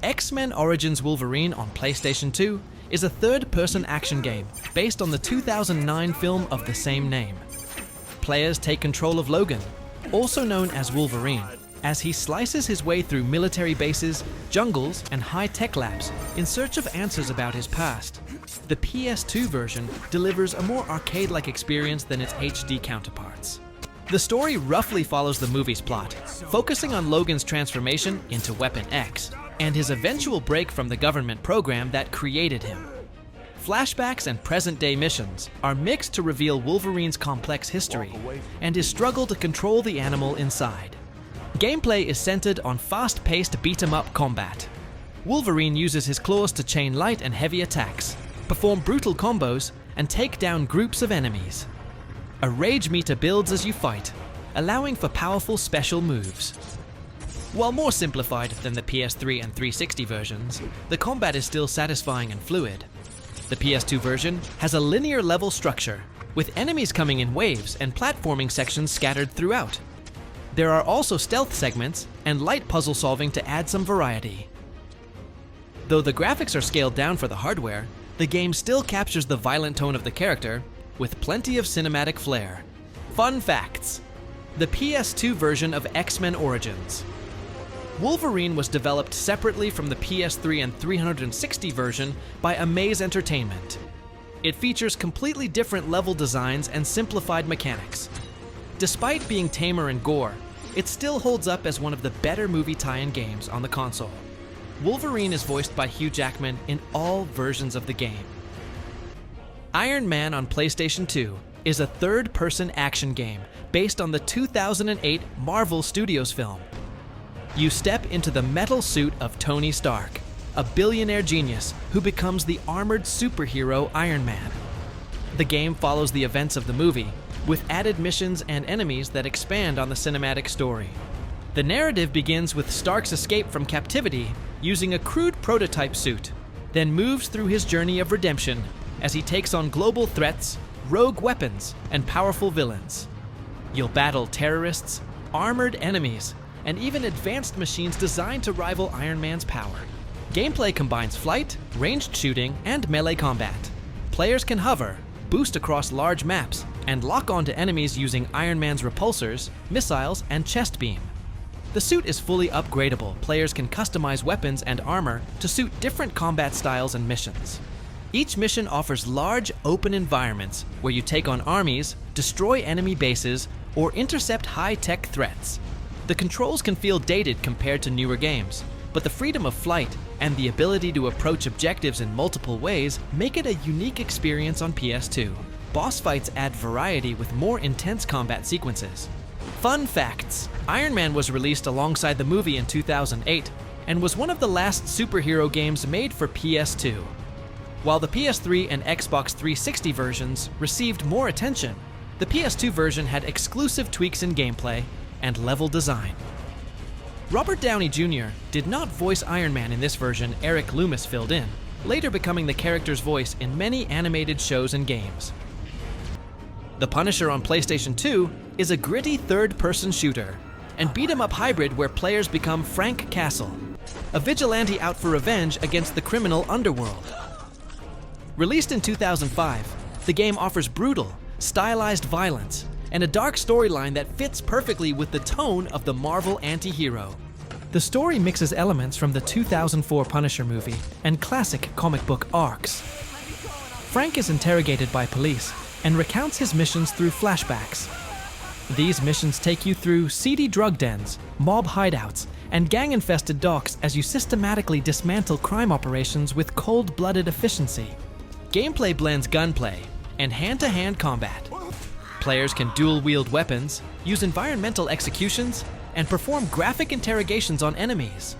X-Men Origins Wolverine on PlayStation 2 is a third-person action game based on the 2009 film of the same name. Players take control of Logan, also known as Wolverine, as he slices his way through military bases, jungles, and high-tech labs in search of answers about his past. The PS2 version delivers a more arcade-like experience than its HD counterparts. The story roughly follows the movie's plot, focusing on Logan's transformation into Weapon X and his eventual break from the government program that created him. Flashbacks and present-day missions are mixed to reveal Wolverine's complex history and his struggle to control the animal inside. Gameplay is centered on fast-paced beat-em-up combat. Wolverine uses his claws to chain light and heavy attacks, perform brutal combos, and take down groups of enemies. A rage meter builds as you fight, allowing for powerful special moves. While more simplified than the PS3 and 360 versions, the combat is still satisfying and fluid. The PS2 version has a linear level structure, with enemies coming in waves and platforming sections scattered throughout. There are also stealth segments and light puzzle solving to add some variety. Though the graphics are scaled down for the hardware, the game still captures the violent tone of the character with plenty of cinematic flair. Fun facts: the PS2 version of X-Men Origins. Wolverine was developed separately from the PS3 and 360 version by Amaze Entertainment. It features completely different level designs and simplified mechanics. Despite being tamer and gore, it still holds up as one of the better movie tie-in games on the console. Wolverine is voiced by Hugh Jackman in all versions of the game. Iron Man on PlayStation 2 is a third-person action game based on the 2008 Marvel Studios film. You step into the metal suit of Tony Stark, a billionaire genius who becomes the armored superhero Iron Man. The game follows the events of the movie, with added missions and enemies that expand on the cinematic story. The narrative begins with Stark's escape from captivity using a crude prototype suit, then moves through his journey of redemption as he takes on global threats, rogue weapons, and powerful villains. You'll battle terrorists, armored enemies, and even advanced machines designed to rival Iron Man's power. Gameplay combines flight, ranged shooting, and melee combat. Players can hover, boost across large maps, and lock onto enemies using Iron Man's repulsors, missiles, and chest beam. The suit is fully upgradable. Players can customize weapons and armor to suit different combat styles and missions. Each mission offers large, open environments where you take on armies, destroy enemy bases, or intercept high-tech threats. The controls can feel dated compared to newer games, but the freedom of flight and the ability to approach objectives in multiple ways make it a unique experience on PS2. Boss fights add variety with more intense combat sequences. Fun facts: Iron Man was released alongside the movie in 2008 and was one of the last superhero games made for PS2. While the PS3 and Xbox 360 versions received more attention, the PS2 version had exclusive tweaks in gameplay and level design. Robert Downey Jr. did not voice Iron Man in this version. Eric Loomis filled in, later becoming the character's voice in many animated shows and games. The Punisher on PlayStation 2 is a gritty third-person shooter and beat-em-up hybrid where players become Frank Castle, a vigilante out for revenge against the criminal underworld. Released in 2005, the game offers brutal, stylized violence and a dark storyline that fits perfectly with the tone of the Marvel anti-hero. The story mixes elements from the 2004 Punisher movie and classic comic book arcs. Frank is interrogated by police and recounts his missions through flashbacks. These missions take you through seedy drug dens, mob hideouts, and gang-infested docks as you systematically dismantle crime operations with cold-blooded efficiency. Gameplay blends gunplay and hand-to-hand combat. Players can dual-wield weapons, use environmental executions, and perform graphic interrogations on enemies.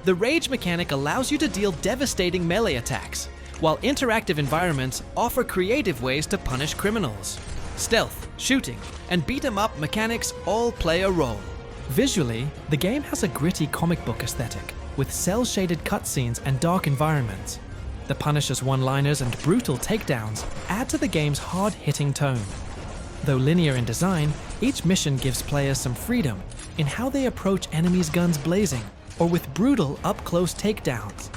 The rage mechanic allows you to deal devastating melee attacks, while interactive environments offer creative ways to punish criminals. Stealth, shooting, and beat-em-up mechanics all play a role. Visually, the game has a gritty comic book aesthetic, with cel-shaded cutscenes and dark environments. The Punisher's one-liners and brutal takedowns add to the game's hard-hitting tone. Though linear in design, each mission gives players some freedom in how they approach enemies' guns blazing or with brutal up-close takedowns.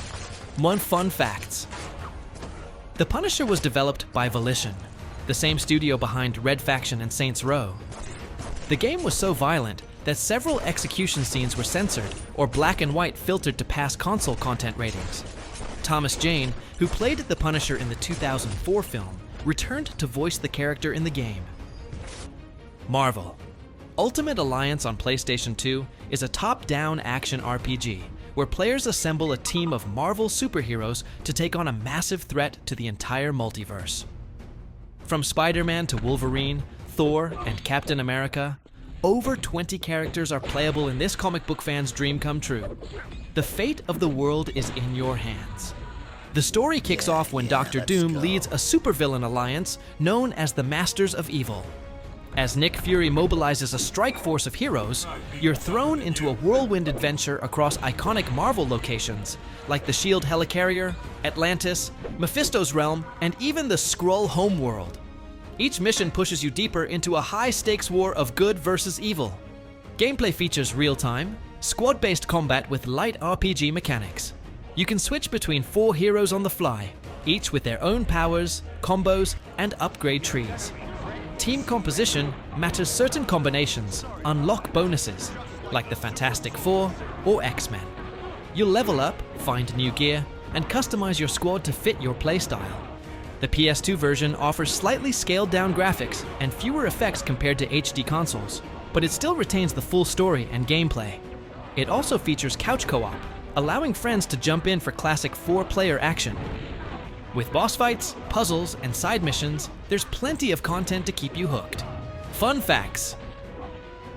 One fun fact: The Punisher was developed by Volition, the same studio behind Red Faction and Saints Row. The game was so violent that several execution scenes were censored or black and white filtered to pass console content ratings. Thomas Jane, who played the Punisher in the 2004 film, returned to voice the character in the game. Marvel. Ultimate Alliance on PlayStation 2 is a top-down action RPG where players assemble a team of Marvel superheroes to take on a massive threat to the entire multiverse. From Spider-Man to Wolverine, Thor, and Captain America, over 20 characters are playable in this comic book fan's dream come true. The fate of the world is in your hands. The story kicks off when Doctor Doom leads a supervillain alliance known as the Masters of Evil. As Nick Fury mobilizes a strike force of heroes, you're thrown into a whirlwind adventure across iconic Marvel locations like the S.H.I.E.L.D. helicarrier, Atlantis, Mephisto's realm, and even the Skrull homeworld. Each mission pushes you deeper into a high-stakes war of good versus evil. Gameplay features real-time, squad-based combat with light RPG mechanics. You can switch between 4 heroes on the fly, each with their own powers, combos, and upgrade trees. Team composition matters. Certain combinations unlock bonuses, like the Fantastic Four or X-Men. You'll level up, find new gear, and customize your squad to fit your playstyle. The PS2 version offers slightly scaled-down graphics and fewer effects compared to HD consoles, but it still retains the full story and gameplay. It also features couch co-op, allowing friends to jump in for classic 4-player action. With boss fights, puzzles, and side missions, there's plenty of content to keep you hooked. Fun facts: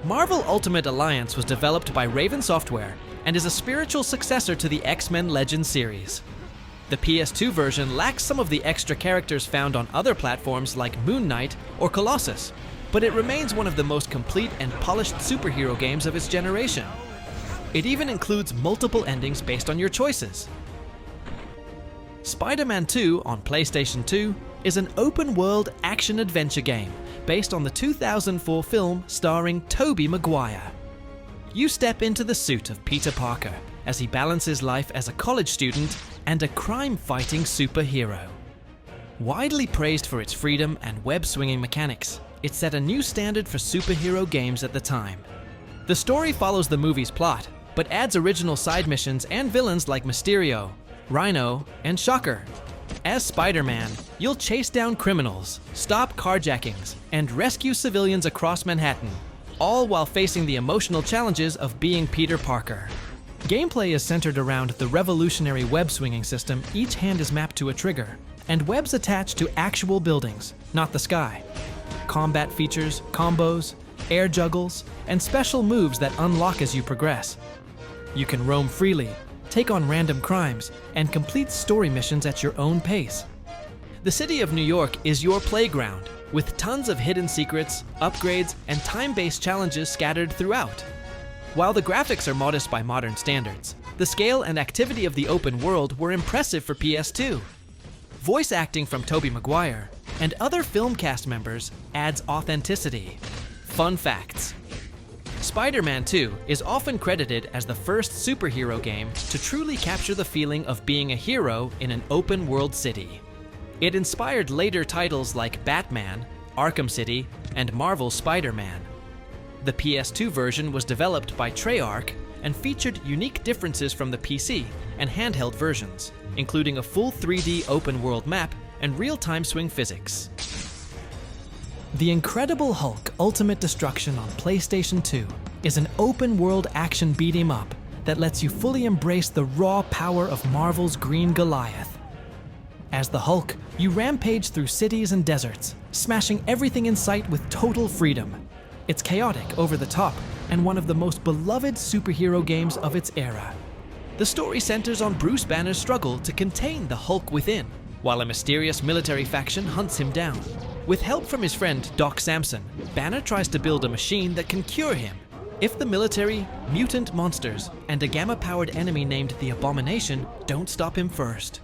Marvel Ultimate Alliance was developed by Raven Software and is a spiritual successor to the X-Men Legends series. The PS2 version lacks some of the extra characters found on other platforms like Moon Knight or Colossus, but it remains one of the most complete and polished superhero games of its generation. It even includes multiple endings based on your choices. Spider-Man 2 on PlayStation 2 is an open-world action-adventure game based on the 2004 film starring Tobey Maguire. You step into the suit of Peter Parker as he balances life as a college student and a crime-fighting superhero. Widely praised for its freedom and web-swinging mechanics, it set a new standard for superhero games at the time. The story follows the movie's plot, but adds original side missions and villains like Mysterio, Rhino, and Shocker. As Spider-Man, you'll chase down criminals, stop carjackings, and rescue civilians across Manhattan, all while facing the emotional challenges of being Peter Parker. Gameplay is centered around the revolutionary web-swinging system. Each hand is mapped to a trigger, and webs attached to actual buildings, not the sky. Combat features combos, air juggles, and special moves that unlock as you progress. You can roam freely, take on random crimes, and complete story missions at your own pace. The city of New York is your playground, with tons of hidden secrets, upgrades, and time-based challenges scattered throughout. While the graphics are modest by modern standards, the scale and activity of the open world were impressive for PS2. Voice acting from Tobey Maguire and other film cast members adds authenticity. Fun facts: Spider-Man 2 is often credited as the first superhero game to truly capture the feeling of being a hero in an open-world city. It inspired later titles like Batman, Arkham City, and Marvel's Spider-Man. The PS2 version was developed by Treyarch and featured unique differences from the PC and handheld versions, including a full 3D open-world map and real-time swing physics. The Incredible Hulk Ultimate Destruction on PlayStation 2 is an open-world action beat-em-up that lets you fully embrace the raw power of Marvel's Green Goliath. As the Hulk, you rampage through cities and deserts, smashing everything in sight with total freedom. It's chaotic, over the top, and one of the most beloved superhero games of its era. The story centers on Bruce Banner's struggle to contain the Hulk within, while a mysterious military faction hunts him down. With help from his friend Doc Samson, Banner tries to build a machine that can cure him if the military, mutant monsters, and a gamma-powered enemy named the Abomination don't stop him first.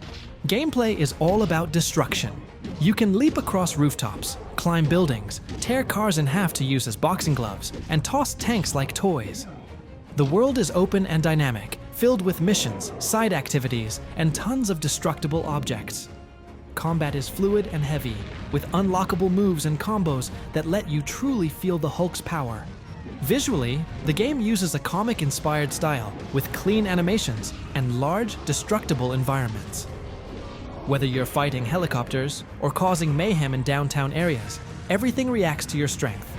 Gameplay is all about destruction. You can leap across rooftops, climb buildings, tear cars in half to use as boxing gloves, and toss tanks like toys. The world is open and dynamic, filled with missions, side activities, and tons of destructible objects. Combat is fluid and heavy, with unlockable moves and combos that let you truly feel the Hulk's power. Visually, the game uses a comic-inspired style with clean animations and large, destructible environments. Whether you're fighting helicopters or causing mayhem in downtown areas, everything reacts to your strength.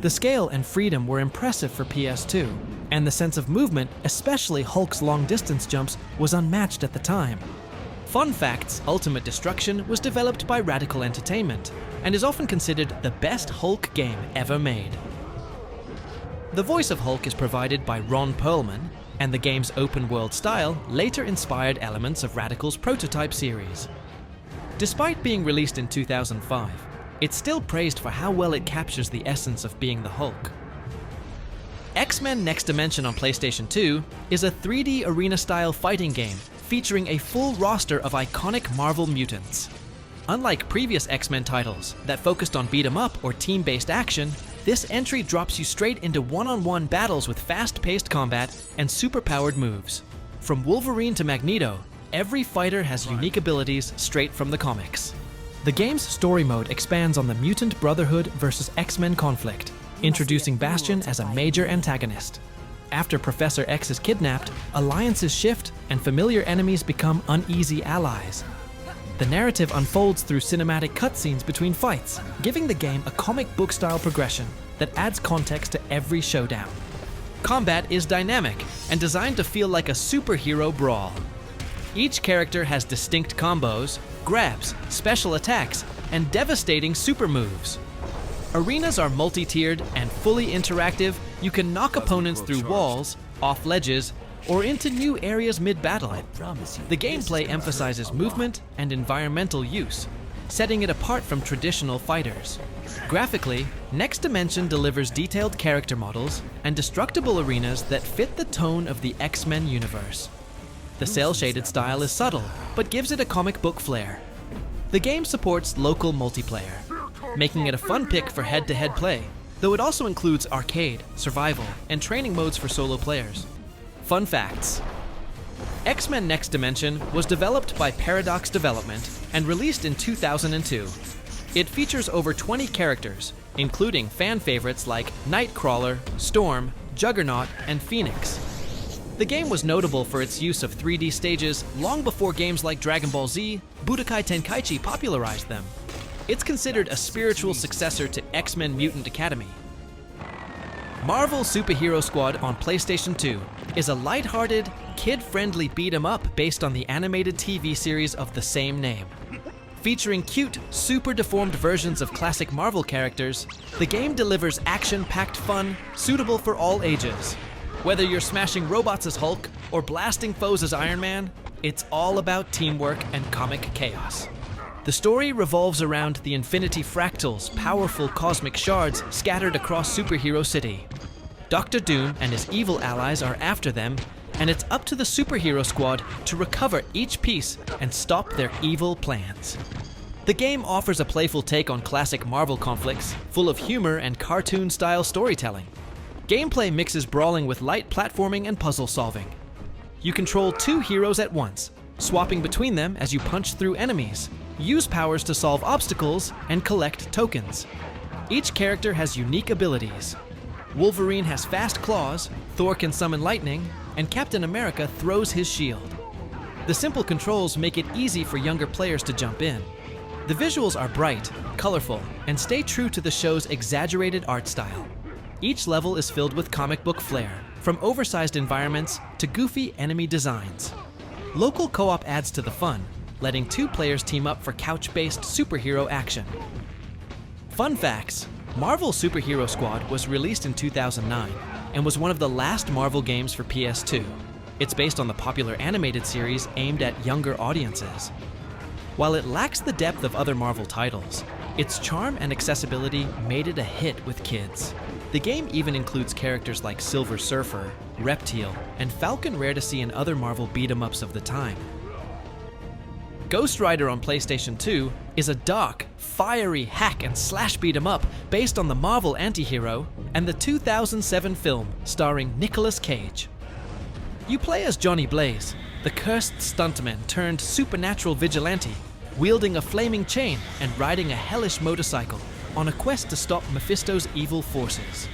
The scale and freedom were impressive for PS2, and the sense of movement, especially Hulk's long-distance jumps, was unmatched at the time. Fun Facts: Ultimate Destruction was developed by Radical Entertainment and is often considered the best Hulk game ever made. The voice of Hulk is provided by Ron Perlman, and the game's open-world style later inspired elements of Radical's prototype series. Despite being released in 2005, it's still praised for how well it captures the essence of being the Hulk. X-Men Next Dimension on PlayStation 2 is a 3D arena-style fighting game featuring a full roster of iconic Marvel mutants. Unlike previous X-Men titles that focused on beat-em-up or team-based action, this entry drops you straight into one-on-one battles with fast-paced combat and superpowered moves. From Wolverine to Magneto, every fighter has unique abilities straight from the comics. The game's story mode expands on the Mutant Brotherhood versus X-Men conflict, introducing Bastion as a major antagonist. After Professor X is kidnapped, alliances shift and familiar enemies become uneasy allies. The narrative unfolds through cinematic cutscenes between fights, giving the game a comic book-style progression that adds context to every showdown. Combat is dynamic and designed to feel like a superhero brawl. Each character has distinct combos, grabs, special attacks, and devastating super moves. Arenas are multi-tiered and fully interactive. You can knock opponents through walls, off ledges, or into new areas mid-battle. The gameplay emphasizes movement and environmental use, setting it apart from traditional fighters. Graphically, Next Dimension delivers detailed character models and destructible arenas that fit the tone of the X-Men universe. The cel-shaded style is subtle, but gives it a comic book flair. The game supports local multiplayer, making it a fun pick for head-to-head play, though it also includes arcade, survival, and training modes for solo players. Fun facts: X-Men Next Dimension was developed by Paradox Development and released in 2002. It features over 20 characters, including fan favorites like Nightcrawler, Storm, Juggernaut, and Phoenix. The game was notable for its use of 3D stages long before games like Dragon Ball Z, Budokai Tenkaichi popularized them. It's considered a spiritual successor to X-Men Mutant Academy. Marvel Superhero Squad on PlayStation 2 is a lighthearted, kid-friendly beat-em-up based on the animated TV series of the same name. Featuring cute, super-deformed versions of classic Marvel characters, the game delivers action-packed fun suitable for all ages. Whether you're smashing robots as Hulk or blasting foes as Iron Man, it's all about teamwork and comic chaos. The story revolves around the Infinity Fractals, powerful cosmic shards scattered across Superhero City. Dr. Doom and his evil allies are after them, and it's up to the Superhero Squad to recover each piece and stop their evil plans. The game offers a playful take on classic Marvel conflicts, full of humor and cartoon-style storytelling. Gameplay mixes brawling with light platforming and puzzle solving. You control two heroes at once, swapping between them as you punch through enemies, use powers to solve obstacles, and collect tokens. Each character has unique abilities. Wolverine has fast claws, Thor can summon lightning, and Captain America throws his shield. The simple controls make it easy for younger players to jump in. The visuals are bright, colorful, and stay true to the show's exaggerated art style. Each level is filled with comic book flair, from oversized environments to goofy enemy designs. Local co-op adds to the fun, letting two players team up for couch-based superhero action. Fun facts: Marvel Superhero Squad was released in 2009 and was one of the last Marvel games for PS2. It's based on the popular animated series aimed at younger audiences. While it lacks the depth of other Marvel titles, its charm and accessibility made it a hit with kids. The game even includes characters like Silver Surfer, Reptile, and Falcon, rare to see in other Marvel beat-em-ups of the time. Ghost Rider on PlayStation 2 is a dark, fiery hack and slash beat-em-up based on the Marvel antihero and the 2007 film starring Nicolas Cage. You play as Johnny Blaze, the cursed stuntman turned supernatural vigilante, wielding a flaming chain and riding a hellish motorcycle on a quest to stop Mephisto's evil forces.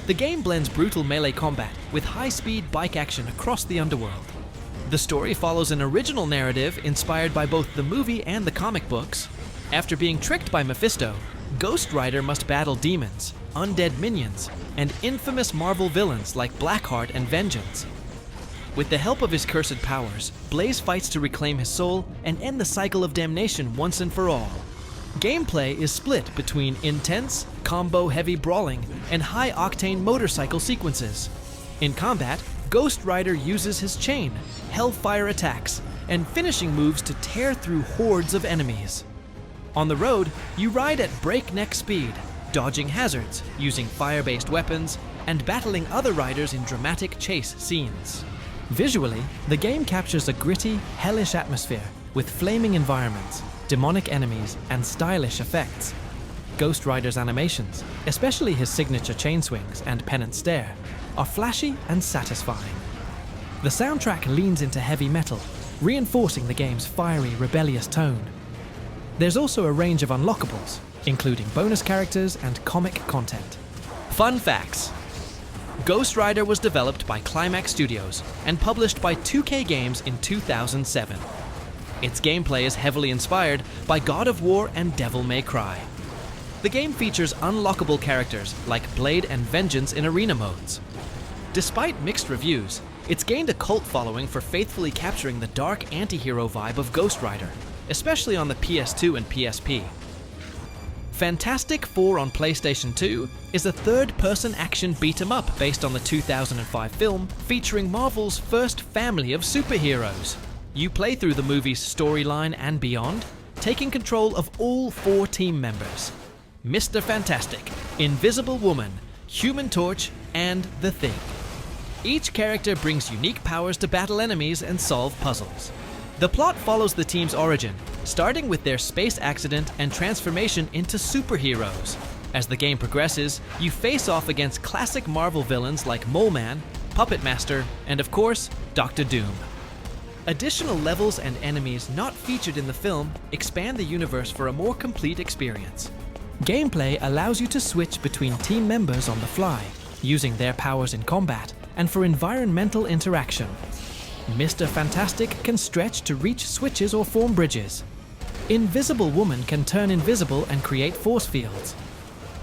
The game blends brutal melee combat with high-speed bike action across the underworld. The story follows an original narrative inspired by both the movie and the comic books. After being tricked by Mephisto, Ghost Rider must battle demons, undead minions, and infamous Marvel villains like Blackheart and Vengeance. With the help of his cursed powers, Blaze fights to reclaim his soul and end the cycle of damnation once and for all. Gameplay is split between intense, combo-heavy brawling and high-octane motorcycle sequences. In combat, Ghost Rider uses his chain, hellfire attacks, and finishing moves to tear through hordes of enemies. On the road, you ride at breakneck speed, dodging hazards, using fire-based weapons, and battling other riders in dramatic chase scenes. Visually, the game captures a gritty, hellish atmosphere with flaming environments, demonic enemies, and stylish effects. Ghost Rider's animations, especially his signature chain swings and pennant stare, are flashy and satisfying. The soundtrack leans into heavy metal, reinforcing the game's fiery, rebellious tone. There's also a range of unlockables, including bonus characters and comic content. Fun facts. Ghost Rider was developed by Climax Studios and published by 2K Games in 2007. Its gameplay is heavily inspired by God of War and Devil May Cry. The game features unlockable characters like Blade and Vengeance in arena modes. Despite mixed reviews, it's gained a cult following for faithfully capturing the dark anti-hero vibe of Ghost Rider, especially on the PS2 and PSP. Fantastic Four on PlayStation 2 is a third-person action beat-em-up based on the 2005 film featuring Marvel's first family of superheroes. You play through the movie's storyline and beyond, taking control of all 4 team members: Mr. Fantastic, Invisible Woman, Human Torch, and The Thing. Each character brings unique powers to battle enemies and solve puzzles. The plot follows the team's origin, starting with their space accident and transformation into superheroes. As the game progresses, you face off against classic Marvel villains like Mole Man, Puppet Master, and of course, Doctor Doom. Additional levels and enemies not featured in the film expand the universe for a more complete experience. Gameplay allows you to switch between team members on the fly, using their powers in combat and for environmental interaction. Mr. Fantastic can stretch to reach switches or form bridges. Invisible Woman can turn invisible and create force fields.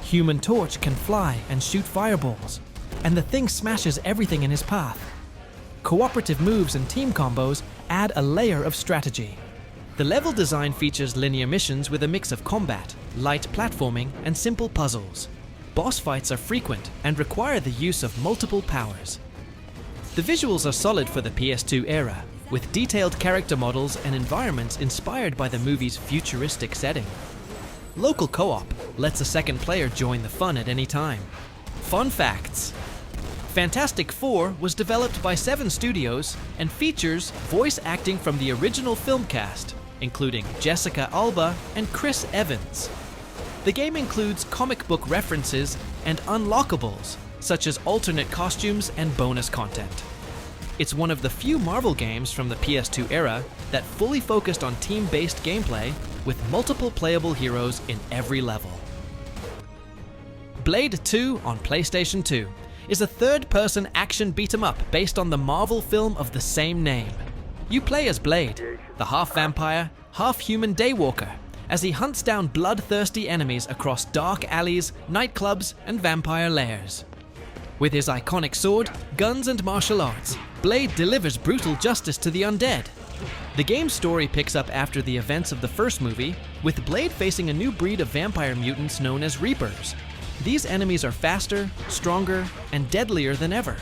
Human Torch can fly and shoot fireballs, and the Thing smashes everything in his path. Cooperative moves and team combos add a layer of strategy. The level design features linear missions with a mix of combat, light platforming, and simple puzzles. Boss fights are frequent and require the use of multiple powers. The visuals are solid for the PS2 era, with detailed character models and environments inspired by the movie's futuristic setting. Local co-op lets a second player join the fun at any time. Fun facts. Fantastic Four was developed by 7 studios and features voice acting from the original film cast, including Jessica Alba and Chris Evans. The game includes comic book references and unlockables, such as alternate costumes and bonus content. It's one of the few Marvel games from the PS2 era that fully focused on team-based gameplay with multiple playable heroes in every level. Blade 2 on PlayStation 2 is a third-person action beat-em-up based on the Marvel film of the same name. You play as Blade, the half-vampire, half-human daywalker, as he hunts down bloodthirsty enemies across dark alleys, nightclubs, and vampire lairs. With his iconic sword, guns, and martial arts, Blade delivers brutal justice to the undead. The game's story picks up after the events of the first movie, with Blade facing a new breed of vampire mutants known as Reapers. These enemies are faster, stronger, and deadlier than ever.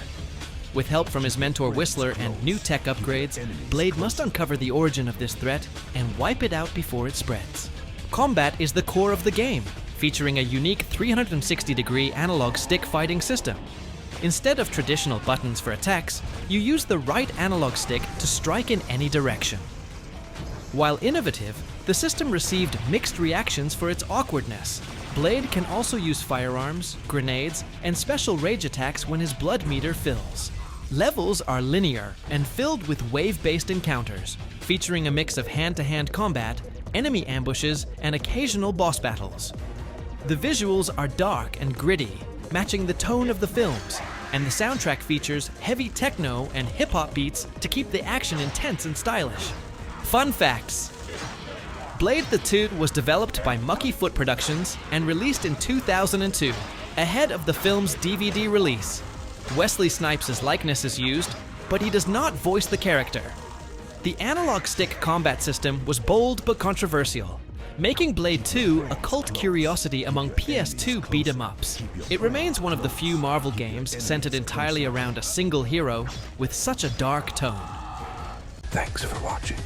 With help from his mentor Whistler and new tech upgrades, Blade must uncover the origin of this threat and wipe it out before it spreads. Combat is the core of the game, featuring a unique 360-degree analog stick fighting system. Instead of traditional buttons for attacks, you use the right analog stick to strike in any direction. While innovative, the system received mixed reactions for its awkwardness. Blade can also use firearms, grenades, and special rage attacks when his blood meter fills. Levels are linear and filled with wave-based encounters, featuring a mix of hand-to-hand combat, enemy ambushes, and occasional boss battles. The visuals are dark and gritty, matching the tone of the films, and the soundtrack features heavy techno and hip-hop beats to keep the action intense and stylish. Fun facts: Blade the Toot was developed by Mucky Foot Productions and released in 2002, ahead of the film's DVD release. Wesley Snipes' likeness is used, but he does not voice the character. The analog stick combat system was bold but controversial, making Blade 2 a cult curiosity among PS2 beat-em-ups. It remains one of the few Marvel games centered entirely around a single hero with such a dark tone. Thanks for watching.